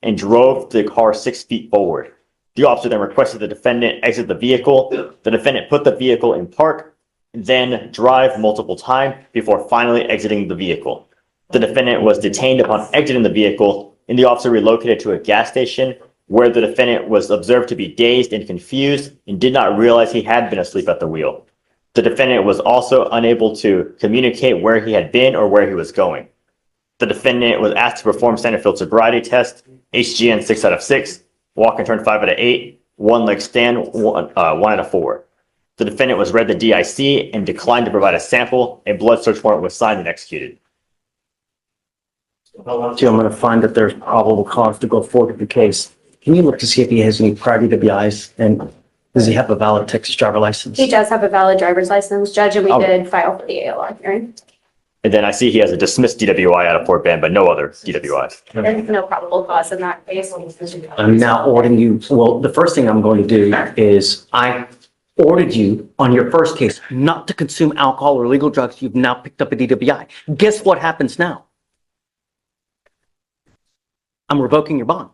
and drove the car 6 feet forward. The officer then requested the defendant exit the vehicle. The defendant put the vehicle in park, then drive multiple times before finally exiting the vehicle. The defendant was detained upon exiting the vehicle, and the officer relocated to a gas station where the defendant was observed to be dazed and confused and did not realize he had been asleep at the wheel. The defendant was also unable to communicate where he had been or where he was going. The defendant was asked to perform standard field sobriety test, HGN 6 out of 6, walk and turn 5 out of 8, one leg stand 1 out of 4. The defendant was read the DIC and declined to provide a sample. A blood search warrant was signed and executed. I'm going to find that there's probable cause to go forward with the case. Can you look to see if he has any prior DWIs, and does he have a valid Texas driver license? He does have a valid driver's license, Judge, and we did file for the ALR hearing. And then I see he has a dismissed DWI out of Port Bend, but no other DWIs. There's no probable cause in that case. I'm now ordering you, well, the first thing I'm going to do is I ordered you on your first case not to consume alcohol or illegal drugs. You've now picked up a DWI. Guess what happens now? I'm revoking your bond.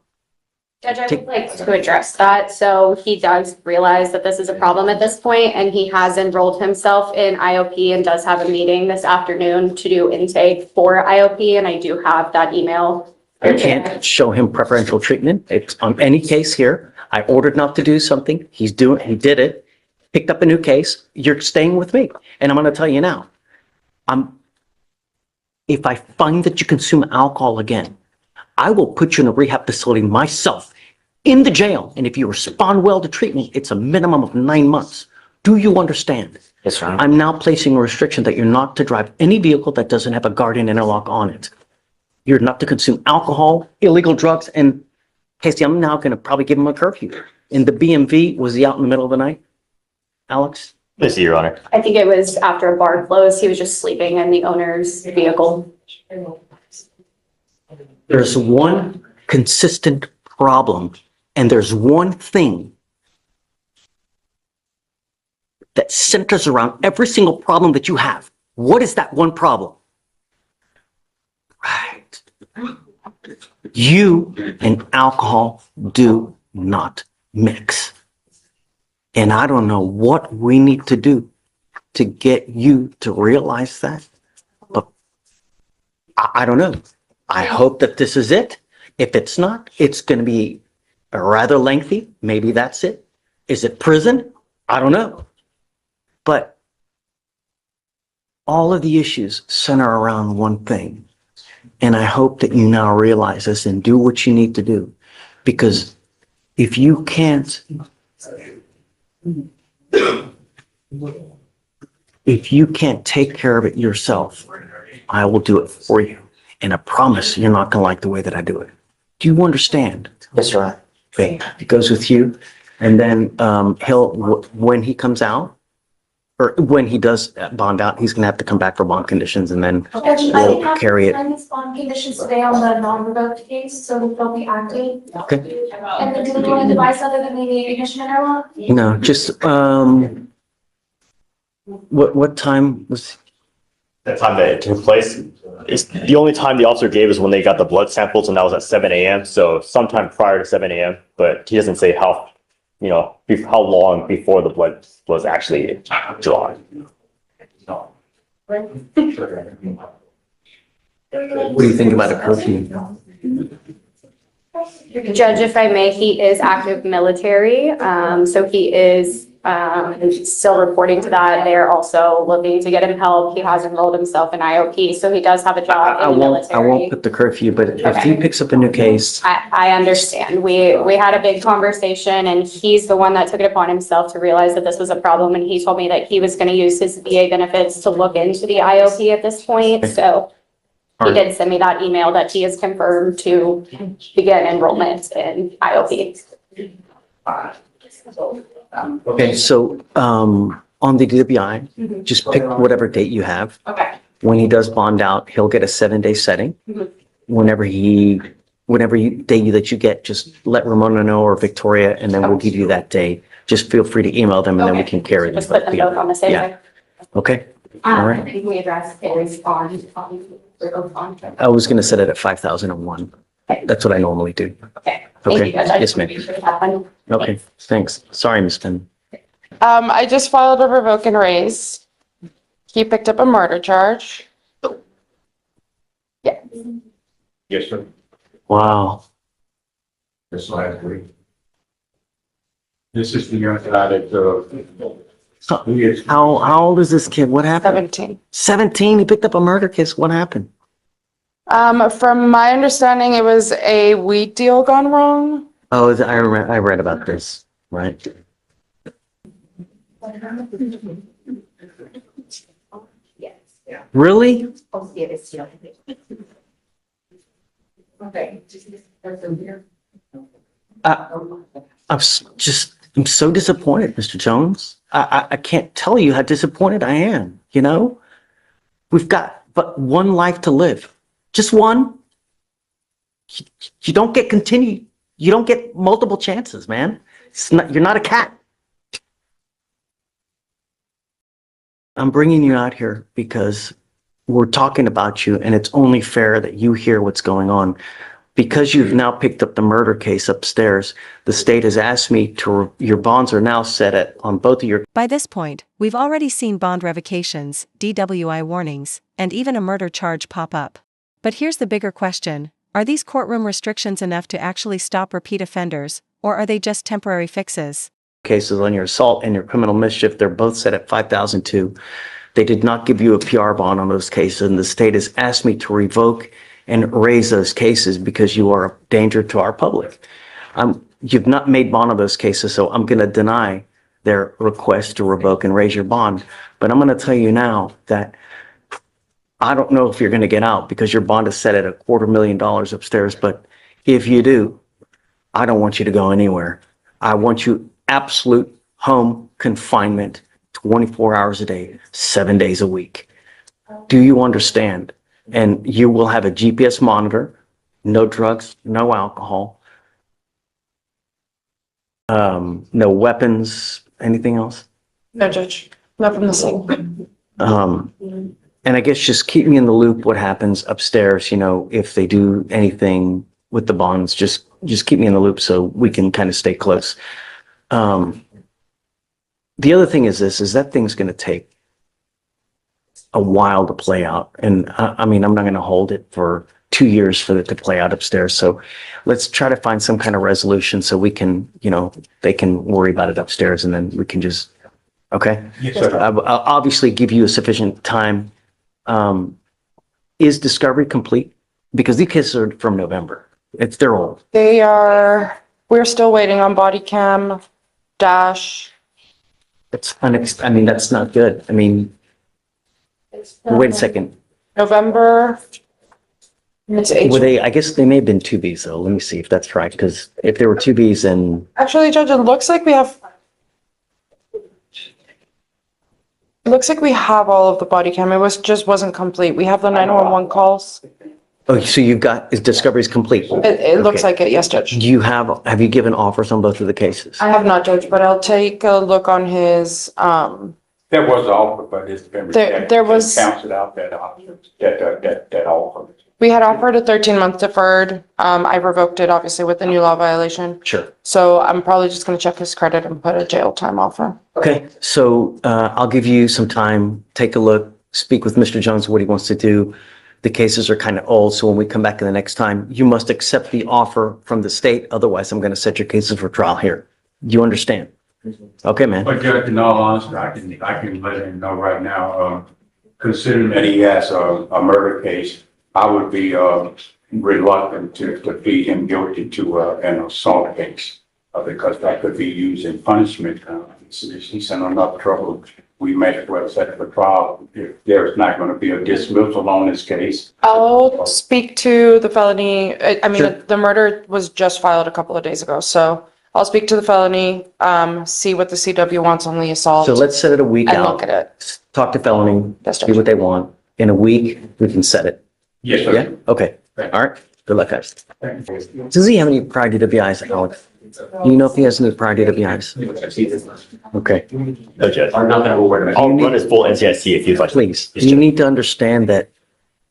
Judge, I would like to address that. So he does realize that this is a problem at this point, and he has enrolled himself in IOP and does have a meeting this afternoon to do intake for IOP, and I do have that email. I can't show him preferential treatment. It's on any case here. I ordered not to do something. He did it, picked up a new case. You're staying with me. And I'm going to tell you now, if I find that you consume alcohol again, I will put you in a rehab facility myself in the jail. And if you respond well to treatment, it's a minimum of 9 months. Do you understand? Yes, sir. I'm now placing a restriction that you're not to drive any vehicle that doesn't have a guardian interlock on it. You're not to consume alcohol, illegal drugs, and Casey, I'm now going to probably give him a curfew. In the BMV, was he out in the middle of the night? Alex? Please see, Your Honor. I think it was after a bar closed. He was just sleeping in the owner's vehicle. There's one consistent problem, and there's one thing that centers around every single problem that you have. What is that one problem? Right. You and alcohol do not mix. And I don't know what we need to do to get you to realize that, but I don't know. I hope that this is it. If it's not, it's going to be rather lengthy. Maybe that's it. Is it prison? I don't know. But all of the issues center around one thing. And I hope that you now realize this and do what you need to do. Because if you can't take care of it yourself, I will do it for you. And I promise you're not going to like the way that I do it. Do you understand? Yes, sir. Okay. It goes with you. And then when he comes out, or when he does bond out, he's going to have to come back for bond conditions, and then we'll carry it. I have bond conditions today on the non-revoked case, so they'll be active. Okay. And then do we want a device other than the ignition interlock? No, just, what time was? That time that it took place, is the only time the officer gave is when they got the blood samples, and that was at 7 a.m. So sometime prior to 7 a.m. But he doesn't say how long before the blood was actually drawn. What do you think about a curfew? Judge, if I may, he is active military, so he is still reporting to that. They're also looking to get him help. He has enrolled himself in IOP, so he does have a job in the military. I won't put the curfew, but if he picks up a new case. I understand. We had a big conversation, and he's the one that took it upon himself to realize that this was a problem, and he told me that he was going to use his VA benefits to look into the IOP at this point. So he did send me that email that he is confirmed to begin enrollment in IOP. Okay, so on the DWI, just pick whatever date you have. Okay. When he does bond out, he'll get a 7-day setting. Whenever day that you get, just let Ramona know or Victoria, and then we'll give you that day. Just feel free to email them, and then we can carry them. Just put them both on the same day. Okay. All right. I think we addressed his bond. I was going to set it at 5,001. That's what I normally do. Okay. Thank Okay. you, Judge. I Yes, ma'am. appreciate that one. Okay, thanks. Sorry, Ms. Finn. I just filed a revoke and raise. He picked up a murder charge. Yeah. Yes, sir. Wow. This last week. This is the young guy that, he is, How old is this kid? What happened? 17. 17, he picked up a murder case. What happened? From my understanding, it was a weed deal gone wrong. Oh, I read about this, right? Really? I'm so disappointed, Mr. Jones. I can't tell you how disappointed I am, you know? We've got but one life to live. Just one. You don't get you don't get multiple chances, man. You're not a cat. I'm bringing you out here because we're talking about you, and it's only fair that you hear what's going on. Because you've now picked up the murder case upstairs, the state has asked me to, your bonds are now set on both of your. By this point, we've already seen bond revocations, DWI warnings, and even a murder charge pop up. But here's the bigger question. Are these courtroom restrictions enough to actually stop repeat offenders, or are they just temporary fixes? Cases on your assault and your criminal mischief, they're both set at 5,002. They did not give you a PR bond on those cases, and the state has asked me to revoke and raise those cases because you are a danger to our public. You've not made bond on those cases, so I'm going to deny their request to revoke and raise your bond. But I'm going to tell you now that I don't know if you're going to get out because your bond is set at $250,000 upstairs. But if you do, I don't want you to go anywhere. I want you absolute home confinement, 24 hours a day, 7 days a week. Do you understand? And you will have a GPS monitor, no drugs, no alcohol, no weapons, anything else? No, Judge. Not from the scene. And I guess just keep me in the loop what happens upstairs, you know, if they do anything with the bonds, just keep me in the loop so we can kind of stay close. The other thing is that thing's going to take a while to play out. And I mean, I'm not going to hold it for 2 years for it to play out upstairs. So let's try to find some kind of resolution so we can, you know, they can worry about it upstairs and then we can just, okay? yes, sir. I'll obviously give you a sufficient time. Is discovery complete? Because these cases are from November. They're old. We're still waiting on body cam, dash. I mean, that's not good. I mean, wait a second. November. It's Were they, I guess they may have been 2Bs though. Let me see if that's right. Because if there were 2Bs, then Actually, Judge, it looks like we have all of the body cam. It wasn't complete. We have the 911 calls. oh, so you've got, is discovery's complete? It looks Okay. like it, yes, Judge. Have you given offers on both of the cases? I have not, Judge, but I'll take a look on his, There was an offer, but it's been rejected. there was- Canceled out that option, that offer. we had offered a 13-month deferred. I revoked it, obviously, with the new law violation. Sure. So I'm probably just gonna check his credit and put a jail time offer. Okay, so I'll give you some time, take a look, speak with Mr. Jones, what he wants to do. The cases are kind of old, so when we come back in the next time, you must accept the offer from the state. Otherwise, I'm going to set your cases for trial here. You understand? Okay, man. But Judge, in all honesty, I can let him know right now, considering that he has a murder case, I would be reluctant to plead him guilty to an assault case because that could be used in punishment. He's in enough trouble. We may as well set it for trial if there's not going to be a dismissal on this case. I'll speak to the felony. I mean, Sure. the murder was just filed a couple of days ago, so I'll speak to the felony, see what the CW wants on the assault. So let's set it a week And look out. at it. Talk to felony, Yes, see Judge. what they want. In a week, we can set it. Yes, sir. Yeah? Okay. All right. Good luck, guys. Does he have any prior DWIs, Alex? Do you know if he has any prior DWIs? Okay. No, Judge. I'll run his full NCIC if you'd like. Please, Yes, you Judge. need to understand that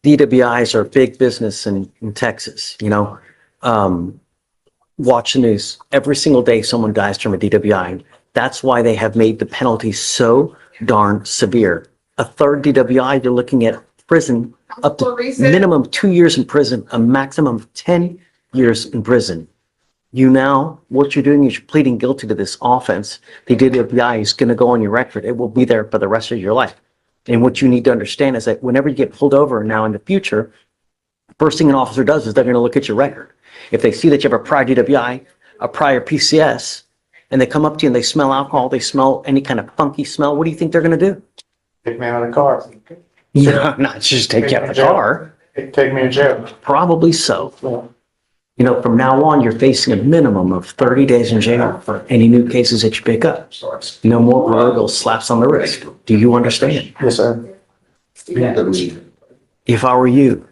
DWIs are big business in Texas, you know? watch the news. Every single day, someone dies from a DWI. That's why they have made the penalty so darn severe. A third DWI, you're looking at prison up to minimum 2 years in prison, a maximum of 10 years in prison. What you're doing is you're pleading guilty to this offense. The DWI is going to go on your record. It will be there for the rest of your life. And what you need to understand is that whenever you get pulled over now in the future, first thing an officer does is they're going to look at your record. If they see that you have a prior DWI, a prior PCS, and they come up to you and they smell alcohol, they smell any kind of funky smell, what do you think they're going to do? Take me out of the car. No, not just take you out of the car. Take me to jail. Probably so. From now on, you're facing a minimum of 30 days in jail for any new cases that you pick up. No more proverbial slaps on the wrist. Do you understand? Yes, sir. If I were you,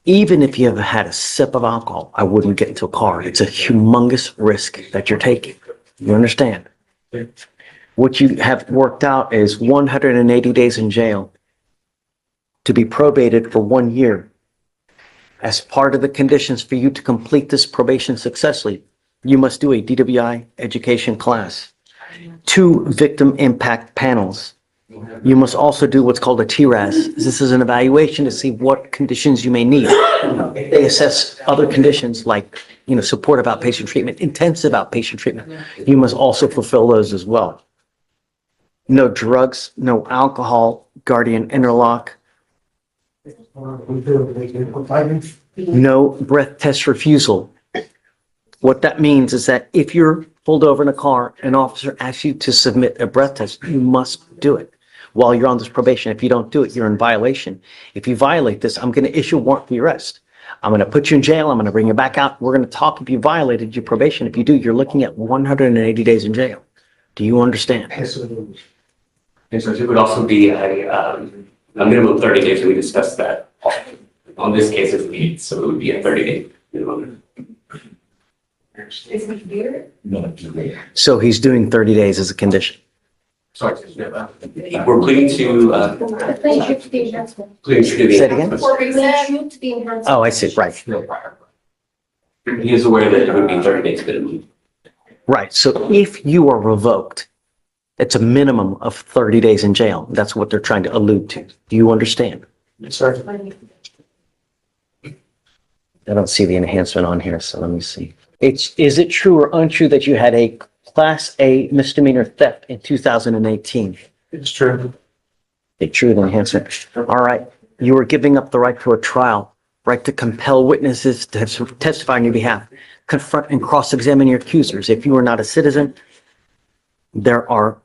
even if you have had a sip of alcohol, I wouldn't get into a car. It's a humongous risk that you're taking. You understand? What you have worked out is 180 days in jail to be probated for 1 year. As part of the conditions for you to complete this probation successfully, you must do a DWI education class, 2 victim impact panels. You must also do what's called a TRAS. This is an evaluation to see what conditions you may need. They assess other conditions like, supportive outpatient treatment, intensive outpatient treatment. You must also fulfill those as well. No drugs, no alcohol, guardian interlock, no breath test refusal. What that means is that if you're pulled over in a car, an officer asks you to submit a breath test, you must do it while you're on this probation. If you don't do it, you're in violation. If you violate this, I'm going to issue a warrant for your arrest. I'm going to put you in jail. I'm going to bring you back out. We're going to talk if you violated your probation. If you do, you're looking at 180 days in jail. Do you understand? And so it would also be a minimum of 30 days, and we discussed that. On this case, it would be, so it would be a 30-day minimum. Is he here? So he's doing 30 days as a condition. Sorry, we're pleading to, pleading to the Say it again? Shoot the enhancement. Oh, I see. Right. He is aware that it would be 30 days minimum. Right. So if you are revoked, it's a minimum of 30 days in jail. That's what they're trying to allude to. Do you understand? Yes, sir. I don't see the enhancement on here, so let me see. Is it true or untrue that you had a Class A misdemeanor theft in 2018? It's true. It's true, the enhancement. All right. You were giving up the right to a trial, right to compel witnesses to testify on your behalf, confront and cross-examine your accusers. If you are not a citizen, there are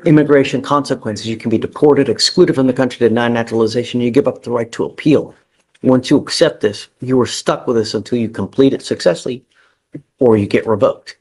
immigration consequences. You can be deported, excluded from the country, denied naturalization. You give up the right to appeal. Once you accept this, you are stuck with this until you complete it successfully or you get revoked.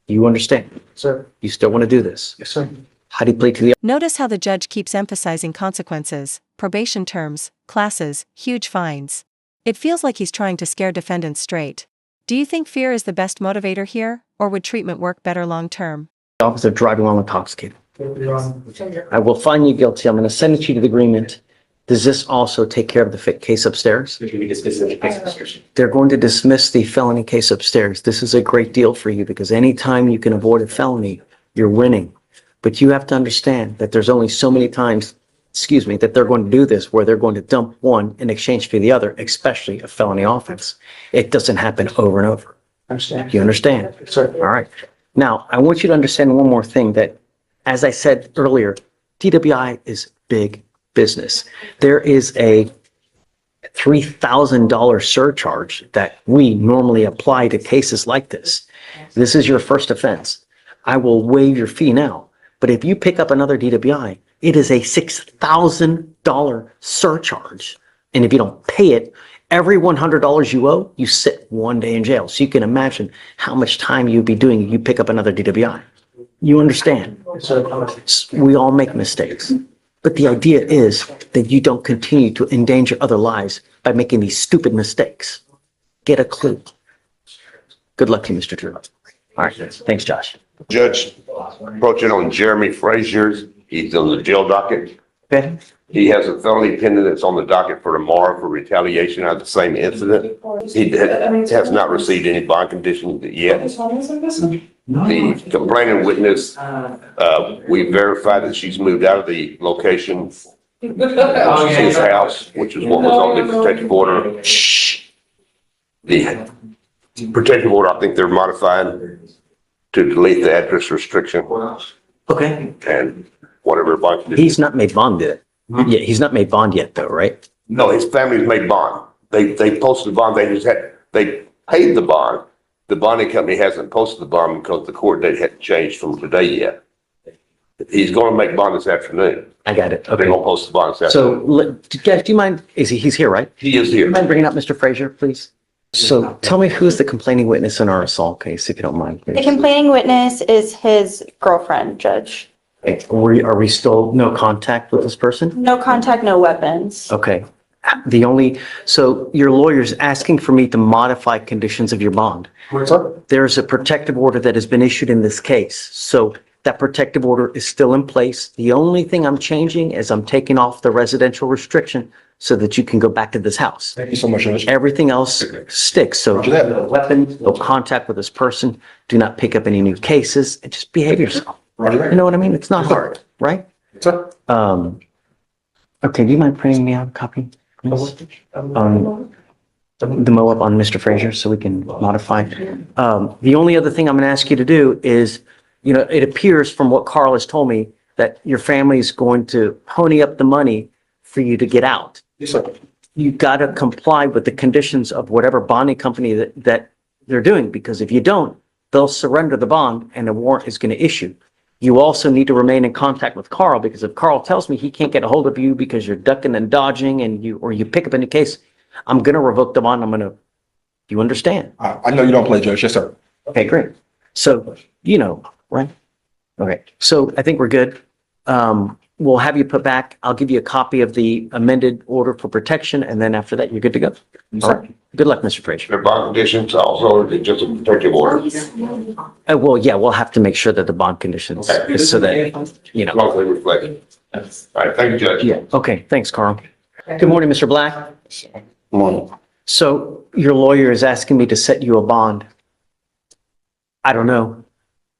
You understand? Sir. You still want to do this? Yes, sir. How do you plead to the... Notice how the judge keeps emphasizing consequences, probation terms, classes, huge fines. It feels like he's trying to scare defendants straight. Do you think fear is the best motivator here, or would treatment work better long term? Officer driving while intoxicated. I will find you guilty. I'm going to send it to you to the agreement. Does this also take care of the case upstairs? Which would be dismissed in the case upstairs. They're going to dismiss the felony case upstairs. This is a great deal for you because anytime you can avoid a felony, you're winning. But you have to understand that there's only so many times, that they're going to do this where they're going to dump one in exchange for the other, especially a felony offense. It doesn't happen over and over. Understand. You understand? Yes, sir. All right. Now, I want you to understand one more thing that, as I said earlier, DWI is big business. There is a $3,000 surcharge that we normally apply to cases like this. This is your first offense. I will waive your fee now. But if you pick up another DWI, it is a $6,000 surcharge. And if you don't pay it, every $100 you owe, you sit 1 day in jail. So you can imagine how much time you'd be doing if you pick up another DWI. You understand? Yes, sir. We all make mistakes. But the idea is that you don't continue to endanger other lives by making these stupid mistakes. Get a clue. Good luck to you, Mr. Drew. All right. Thanks, Josh. Judge, approaching on Jeremy Fleischer. He's on the jail docket. Okay. He has a felony pending that's on the docket for tomorrow for retaliation out of the same incident. He has not received any bond conditions yet. The complaining witness, we verified that she's moved out of the location, his house, which is what was on the protective order. The protective order, I think they're modifying to delete the address restriction Okay. and whatever bond conditions. He's not made bond yet. Yeah, he's not made bond yet though, right? No, his family's made bond. They posted the bond. They paid the bond. The bonding company hasn't posted the bond because the court date hadn't changed from today yet. He's going to make bond this afternoon. I got it. They're Okay. going to post the bond this So, afternoon. Jeff, do you mind, he's here, right? He is here. Mind bringing up Mr. Frazier, please? So tell me who's the complaining witness in our assault case, if you don't mind, The please. complaining witness is his girlfriend, Judge. Okay. Are we still no contact with this person? No contact, no weapons. Okay. So your lawyer's asking for me to modify conditions of your bond. What's up? There's a protective order that has been issued in this case. So that protective order is still in place. The only thing I'm changing is I'm taking off the residential restriction so that you can go back to this house. Thank you so much, Judge. Everything else sticks. So Roger that. no weapons, no contact with this person. Do not pick up any new cases and just behave yourself. Roger that. You know what I mean? It's not hard, right? What's up? Okay, do you mind printing me out a copy? please? The MOAB on Mr. Frazier so we can modify. The only other thing I'm gonna ask you to do is, you know, it appears from what Carl has told me that your family is going to pony up the money for you to get out. Yes, sir. You gotta comply with the conditions of whatever bonding company that they're doing, because if you don't, they'll surrender the bond and a warrant is gonna issue. You also need to remain in contact with Carl, because if Carl tells me he can't get a hold of you because you're ducking and dodging and you pick up a new case, I'm gonna revoke the bond. You understand? I know you don't play, Judge. Yes, sir. Okay, great. So, you know, right? Okay, so I think we're good. We'll have you put back. I'll give you a copy of the amended order for protection, and then after that, you're good to go. All right. Good luck, Mr. Frazier. Their bond conditions also, or is it just a protective order? Well, yeah, we'll have to make sure that the bond conditions is so that, you As know. long as they reflect it. All right, thank you, Judge. Yeah, okay, thanks, Carl. Good morning, Mr. Black. Morning. So your lawyer is asking me to set you a bond. I don't know.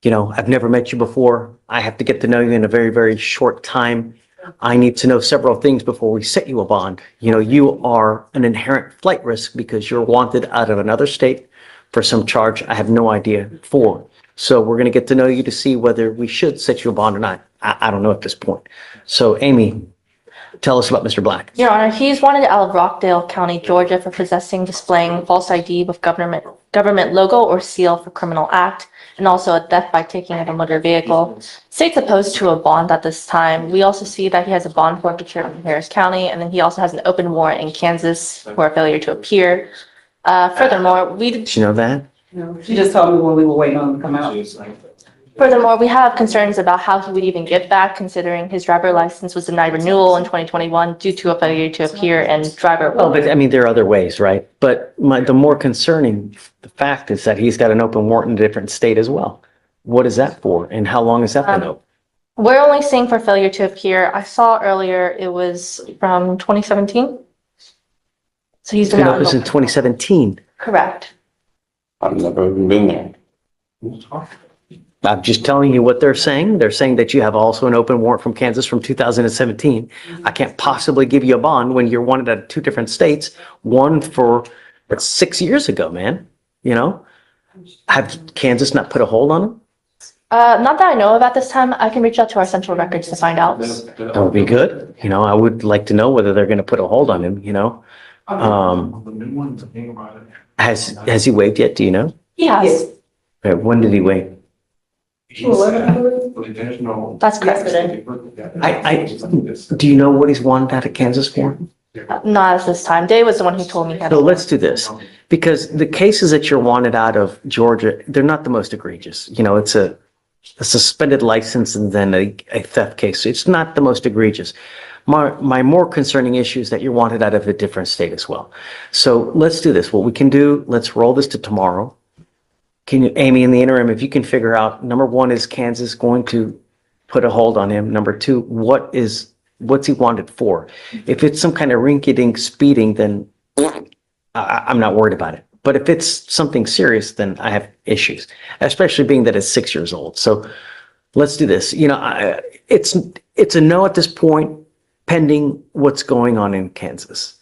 You know, I've never met you before. I have to get to know you in a very, very short time. I need to know several things before we set you a bond. You know, you are an inherent flight risk because you're wanted out of another state for some charge I have no idea for. So we're going to get to know you to see whether we should set you a bond or not. I don't know at this point. So Amy, tell us about Mr. Black. Your Honor, he's wanted out of Rockdale County, Georgia for possessing, displaying false ID with government logo or seal for criminal act, and also a theft by taking of a motor vehicle. State's opposed to a bond at this time. We also see that he has a bond forfeiture in Harris County, and then he also has an open warrant in Kansas for a failure to appear. Furthermore, Did you know that? She just told me when we were waiting on him to come out. we have concerns about how he would even get back, considering his driver license was denied renewal in 2021 due to a failure to appear and driver. Well, but I mean, there are other ways, right? But the more concerning the fact is that he's got an open warrant in a different state as well. What is that for? And how long has that been open? We're only seeing for failure to appear. I saw earlier it was from 2017. So he's It's been been out. open since 2017. Correct. I've never even been there. I'm just telling you what they're saying. They're saying that you have also an open warrant from Kansas from 2017. I can't possibly give you a bond when you're wanted at two different states, one for, that's 6 years ago, man. You know? Have Kansas not put a hold on him? Not that I know of at this time. I can reach out to our central records to find out. That would be good. You know, I would like to know whether they're going to put a hold on him, you know? Has he waived yet? Do you know? He has. Okay, when did he waive? That's correct. Do you know what he's wanted out of Kansas for? Not at this time. Dave was the one who told me. he had So a- let's do this, because the cases that you're wanted out of Georgia, they're not the most egregious. You know, it's a suspended license and then a theft case. It's not the most egregious. My more concerning issue is that you're wanted out of a different state as well. So let's do this. What we can do, let's roll this to tomorrow. Can you, Amy, in the interim, if you can figure out, number one, is Kansas going to put a hold on him? Number two, what is What's he wanted for? If it's some kind of rinky-dink speeding, then I'm not worried about it. But if it's something serious, then I have issues, especially being that it's 6 years old. So let's do this. It's a no at this point, pending what's going on in Kansas.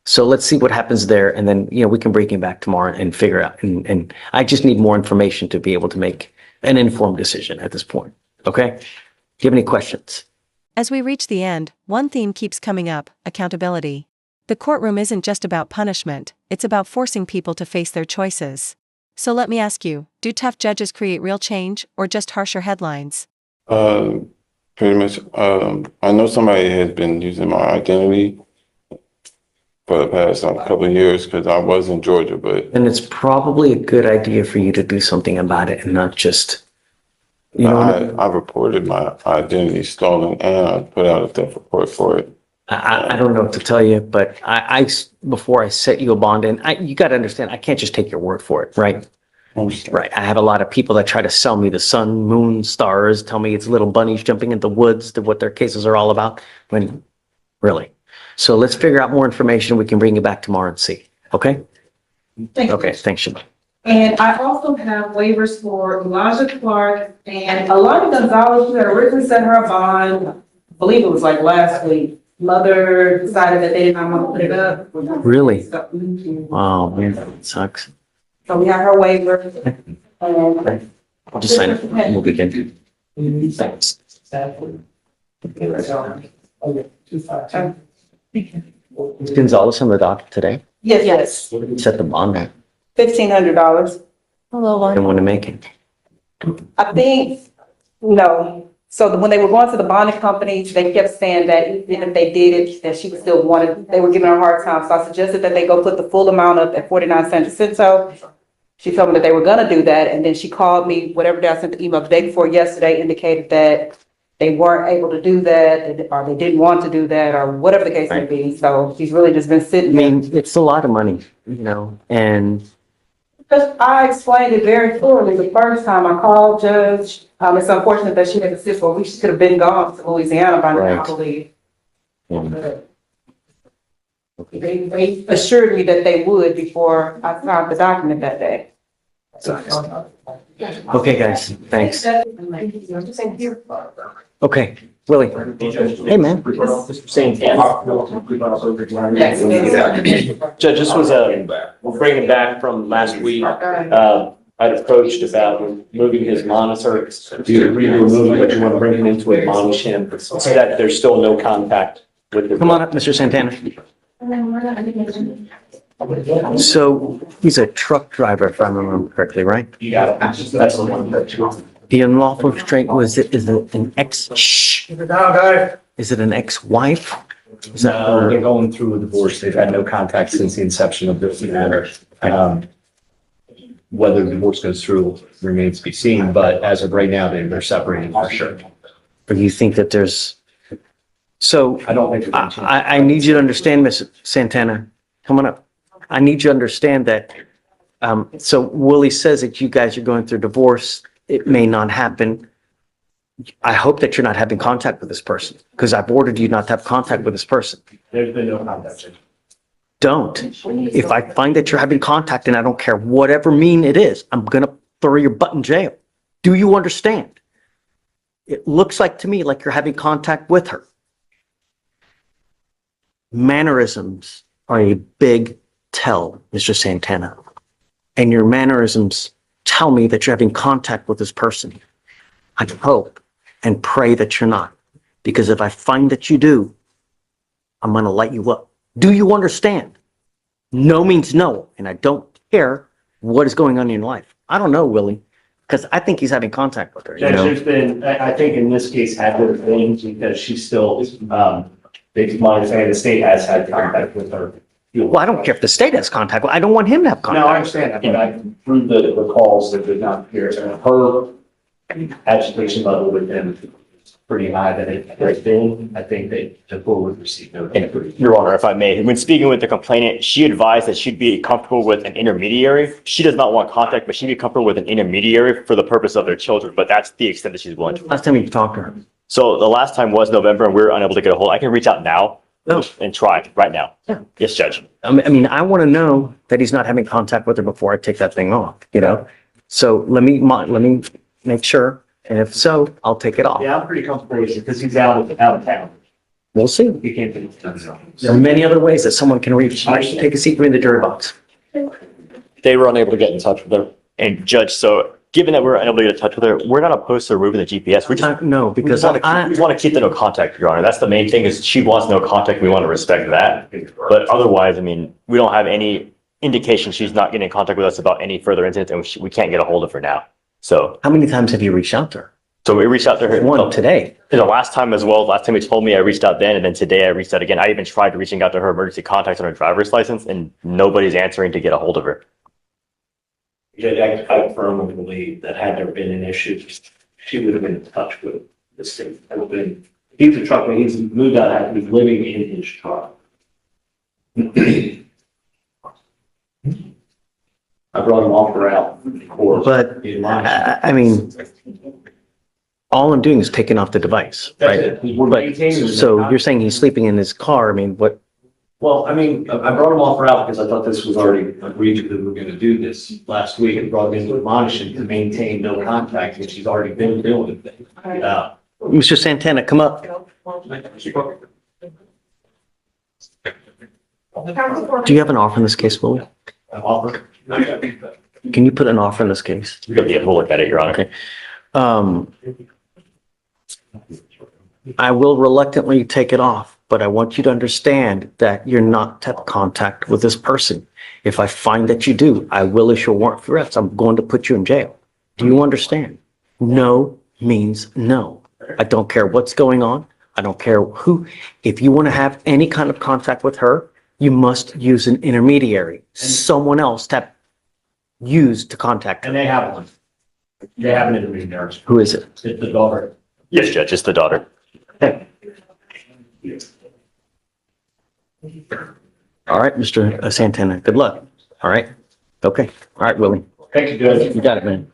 So let's see what happens there, and then we can bring him back tomorrow and figure out. And I just need more information to be able to make an informed decision at this point. Okay? Do you have any questions? As we reach the end, one theme keeps coming up: accountability. The courtroom isn't just about punishment, it's about forcing people to face their choices. So let me ask you, do tough judges create real change, or just harsher headlines? Pretty much. I know somebody has been using my identity for the past couple of years because I was in Georgia, but. And it's probably a good idea for you to do something about it and not just, I reported my identity stolen and I put out a theft report for it. I don't know what to tell you, but before I set you a bond, and you got to understand, I can't just take your word for it, right? Right. I have a lot of people that try to sell me the sun, moon, stars, tell me it's little bunnies jumping in the woods, to what their cases are all about, when really. So let's figure out more information. We can bring you back tomorrow and see. Okay? Thank you. Okay, thanks, Shabbat. And I also have waivers for Elijah Clark and Alana Gonzalez, who had originally set her a bond, I believe it was like last week. Mother decided that they did not want to put it up. Really? So, Oh, man, that sucks. so we have her waiver. And I'll just sign it. We'll begin. Thanks. Is Gonzalez on the dock today? yes, Set the bond at. $1,500. Hello, Didn't want to make it. I think, no. So when they were going to the bonding company, they kept saying that even if they did it, that she would still want it. They were giving her a hard time. So I suggested that they go put the full amount up at 49 cents a cento. She told me that they were gonna do that. And then she called me, whatever day I sent the email the day before yesterday, indicated that they weren't able to do that, or they didn't want to do that, or whatever the case may be. So she's really just been I sitting there. mean, it's a lot of money, and Because I explained it very clearly the first time I called Judge. It's unfortunate that she had to sit for a week. She could have been gone to Louisiana by now, I Right. believe. yeah. They assured me that they would before I signed the document that day. Okay, guys, thanks. Okay, Willie. Hey, man. Judge, this was we're bringing back from last week. I'd approached about moving his monitor. Do you agree to remove it, but you want to bring him in to admonish him so that there's still no contact with the. Come on up, Mr. Santana. So he's a truck driver, if I remember correctly, right? You got it. That's the one that you. The unlawful restraint is it an is it an ex-wife? Is that No, her? they're going through a divorce. They've had no contact since the inception of this matter. Whether the divorce goes through remains to be seen, but as of right now, they're separated for sure. Or you think that there's, so I don't think. I need you to understand, Miss Santana, come on up. I need you to understand that, so Willie says that you guys are going through divorce. It may not happen. I hope that you're not having contact with this person, because I've ordered you not to have contact with this person. There's been no contact. Don't. If I find that you're having contact, and I don't care whatever mean it is, I'm gonna throw your butt in jail. Do you understand? It looks like to me like you're having contact with her. Mannerisms are a big tell, Mr. Santana. And your mannerisms tell me that you're having contact with this person. I hope and pray that you're not. Because if I find that you do, I'm gonna light you up. Do you understand? No means no, and I don't care what is going on in your life. I don't know, Willie, because I think he's having contact with her. You Judge, know? there's been, I think in this case, had been things because she's still, my understanding, the state has had contact with her. Well, I don't care if the state has contact. I don't want him to have contact. No, I understand that, but I, through the calls that did not appear, and her agitation level with them is pretty high that it has been. I think that the court would receive no. Your Honor, if I may, when speaking with the complainant, she advised that she'd be comfortable with an intermediary. She does not want contact, but she'd be comfortable with an intermediary for the purpose of their children, but that's the extent that she's willing to. Last time you talked to her. So the last time was November and we were unable to get a hold. I can reach out now No. and try right now. Yeah. Yes, Judge. I mean, I want to know that he's not having contact with her before I take that thing off, you know? So let me make sure, and if so, I'll take it off. Yeah, I'm pretty comfortable with it because he's out of town. We'll see. He can't be. There are many other ways that someone can reach. Take a seat in the jury box. They were unable to get in touch with her. And Judge, so given that we're unable to get in touch with her, we're not opposed to removing the GPS. We just No, because we want to keep the no contact, Your Honor. That's the main thing is she wants no contact. We want to respect that. But otherwise, I mean, we don't have any indication she's not getting in contact with us about any further incidents and we can't get a hold of her now. So, how many times have you reached out to her? so we reached out to her. One today. The last time as well, last time he told me I reached out then, and then today I reached out again. I even tried reaching out to her emergency contacts on her driver's license and nobody's answering to get a hold of her. Yeah, I firmly believe that had there been an issue, she would have been in touch with the state. That would have been, he's a trucker, he's moved out, he's living in his truck. I brought him off the route. But I mean, all I'm doing is taking off the device, right? But so you're saying he's sleeping in his car. I mean, what? Well, I mean, I brought him off route because I thought this was already agreed to, that we were gonna do this last week and brought him to admonish him to maintain no contact, which he's already been doing. Mr. Santana, come up. Do you have an offer in this case, Willie? Offer. Can you put an offer in this case? We're going to be able to look at it, Your Honor. Okay. I will reluctantly take it off, but I want you to understand that you're not to have contact with this person. If I find that you do, I will issue a warrant for arrest. I'm going to put you in jail. Do you understand? No means no. I don't care what's going on. I don't care who. If you want to have any kind of contact with her, you must use an intermediary, someone else to use to contact her. And they have one. They have an intermediary. Who is it? It's the daughter. Yes, Judge, it's the daughter. Okay. All right, Mr. Santana, good luck. All right. Okay. All right, Willie. Thank you, Judge. You got it, man.